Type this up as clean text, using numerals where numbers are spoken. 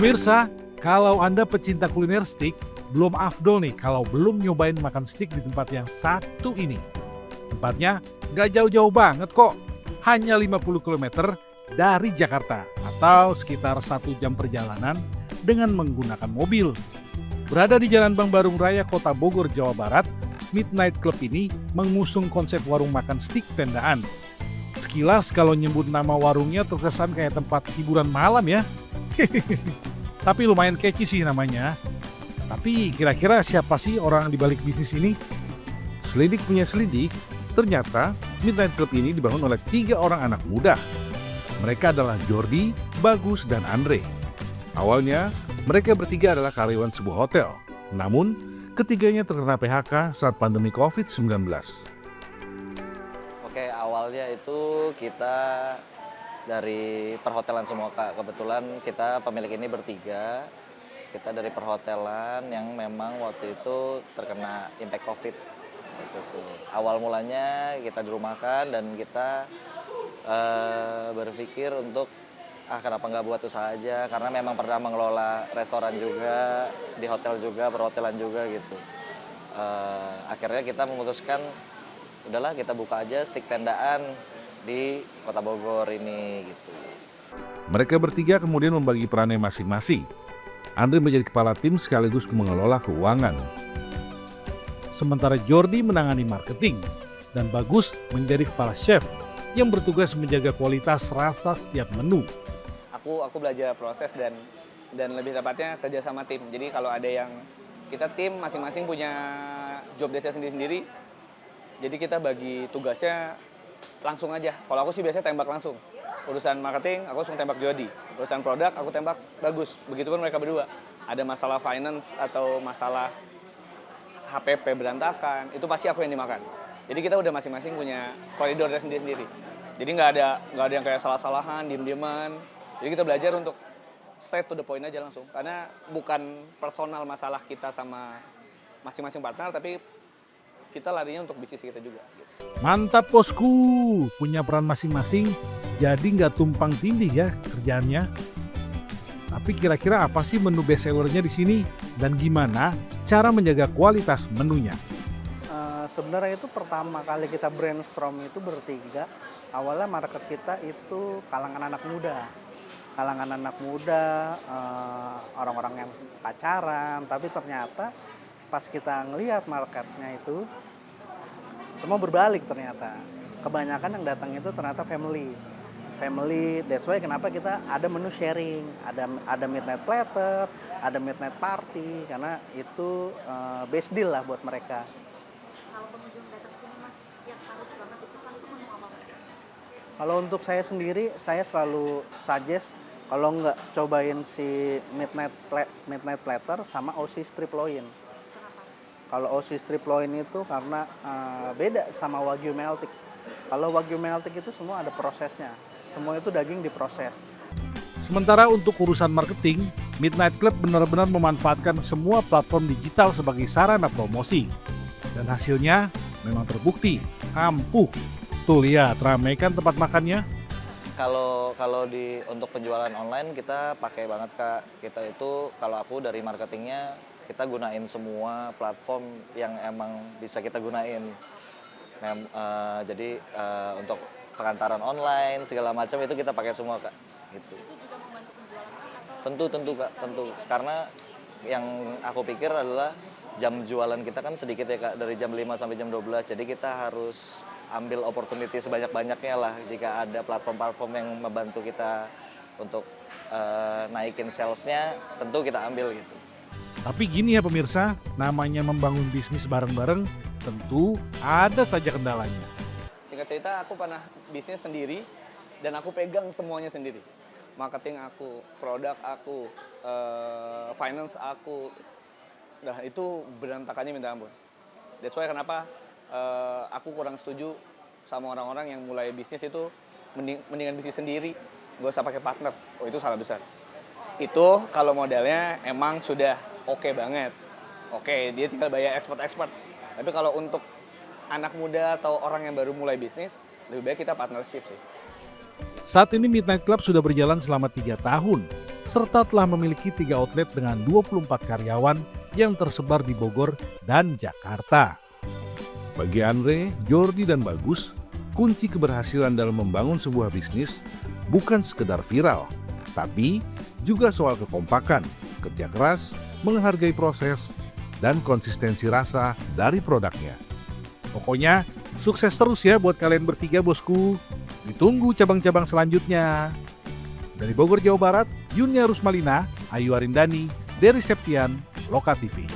Pemirsa, kalau Anda pecinta kuliner steak, belum afdol nih kalau belum nyobain makan steak di tempat yang satu ini. Tempatnya nggak jauh-jauh banget kok, hanya 50 km dari Jakarta atau sekitar 1 jam perjalanan dengan menggunakan mobil. Berada di Jalan Bang Barung Raya, Kota Bogor, Jawa Barat, Midnight Club ini mengusung konsep warung makan steak tendaan. Sekilas kalau nyebut nama warungnya terkesan kayak tempat hiburan malam ya. Tapi lumayan catchy sih namanya. Tapi kira-kira siapa sih orang di balik bisnis ini? Selidik punya selidik, ternyata Midnight Club ini dibangun oleh 3 orang anak muda. Mereka adalah Jordi, Bagus, dan Andre. Awalnya, mereka bertiga adalah karyawan sebuah hotel. Namun, ketiganya terkena PHK saat pandemi COVID-19. Oke, awalnya itu kita dari perhotelan semua Kak. Kebetulan kita pemilik ini bertiga. Kita dari perhotelan yang memang waktu itu terkena impact COVID. Gitu tuh. Awal mulanya kita dirumahkan dan kita berpikir untuk kenapa nggak buat usaha aja, karena memang pernah mengelola restoran juga, di hotel juga, perhotelan juga gitu. Akhirnya kita memutuskan, udahlah kita buka aja steak tendaan di Kota Bogor ini gitu. Mereka bertiga kemudian membagi perannya masing-masing. Andre menjadi kepala tim sekaligus mengelola keuangan. Sementara Jordi menangani marketing dan Bagus menjadi kepala chef yang bertugas menjaga kualitas rasa setiap menu. Aku belajar proses dan lebih tepatnya kerja sama tim. Jadi kalau ada yang kita tim masing-masing punya job desk sendiri-sendiri. Jadi kita bagi tugasnya langsung aja. Kalau aku sih biasanya tembak langsung. Urusan marketing aku langsung tembak Jordi. Urusan produk aku tembak Bagus. Begitupun mereka berdua. Ada masalah finance atau masalah HPP berantakan, itu pasti aku yang dimakan. Jadi kita udah masing-masing punya koridornya sendiri-sendiri. Jadi nggak ada yang kayak salah-salahan, diem-dieman. Jadi kita belajar untuk straight to the point aja langsung. Karena bukan personal masalah kita sama masing-masing partner, tapi kita larinya untuk bisnis kita juga. Mantap bosku, punya peran masing-masing, jadi nggak tumpang tindih ya kerjaannya. Tapi kira-kira apa sih menu best sellernya di sini dan gimana cara menjaga kualitas menunya? Sebenarnya itu pertama kali kita brainstorm itu bertiga, awalnya market kita itu kalangan anak muda. Kalangan anak muda, orang-orang yang pacaran, tapi ternyata pas kita ngelihat marketnya itu, semua berbalik ternyata. Kebanyakan yang datang itu ternyata family, that's why kenapa kita ada menu sharing, ada midnight platter, ada midnight party, karena itu best deal lah buat mereka. Kalau pengunjung datang sini Mas, yang harus banget dipesan itu menu apa Mas? Kalau untuk saya sendiri, saya selalu suggest kalau nggak cobain si midnight platter sama OC strip loin. Kenapa? Kalau OC strip loin itu karena beda sama Wagyu meltik. Kalau Wagyu meltik itu semua ada prosesnya, semua itu daging diproses. Sementara untuk urusan marketing, Midnight Club benar-benar memanfaatkan semua platform digital sebagai sarana promosi. Dan hasilnya memang terbukti ampuh. Tuh lihat, ramaikan tempat makannya. Kalau untuk penjualan online kita pakai banget Kak. Kita itu kalau aku dari marketingnya kita gunain semua platform yang emang bisa kita gunain. Jadi untuk pengantaran online segala macam itu kita pakai semua Kak. Gitu. Itu juga membantu penjualan atau? Tentu Kak, tentu. Karena yang aku pikir adalah jam jualan kita kan sedikit ya Kak, dari jam 5 sampai jam 12. Jadi kita harus ambil opportunity sebanyak-banyaknya lah jika ada platform-platform yang membantu kita untuk naikin salesnya, tentu kita ambil gitu. Tapi gini ya pemirsa, namanya membangun bisnis bareng-bareng tentu ada saja kendalanya. Singkat cerita, aku pernah bisnis sendiri dan aku pegang semuanya sendiri. Marketing aku, produk aku, finance aku. Nah itu berantakannya minta ampun. That's why kenapa aku kurang setuju sama orang-orang yang mulai bisnis itu mendingan bisnis sendiri, gak usah pakai partner. Oh itu salah besar. Itu kalau modalnya emang sudah oke banget. Oke, dia tinggal bayar expert. Tapi kalau untuk anak muda atau orang yang baru mulai bisnis, lebih baik kita partnership sih. Saat ini Midnight Club sudah berjalan selama 3 tahun serta telah memiliki 3 outlet dengan 24 karyawan yang tersebar di Bogor dan Jakarta. Bagi Andre, Jordi, dan Bagus, kunci keberhasilan dalam membangun sebuah bisnis bukan sekedar viral, tapi juga soal kekompakan, kerja keras, menghargai proses, dan konsistensi rasa dari produknya. Pokoknya, sukses terus ya buat kalian bertiga, bosku. Ditunggu cabang-cabang selanjutnya. Dari Bogor, Jawa Barat, Yunia Rusmalina, Ayu Arindani, Dery Septian, Loka TV.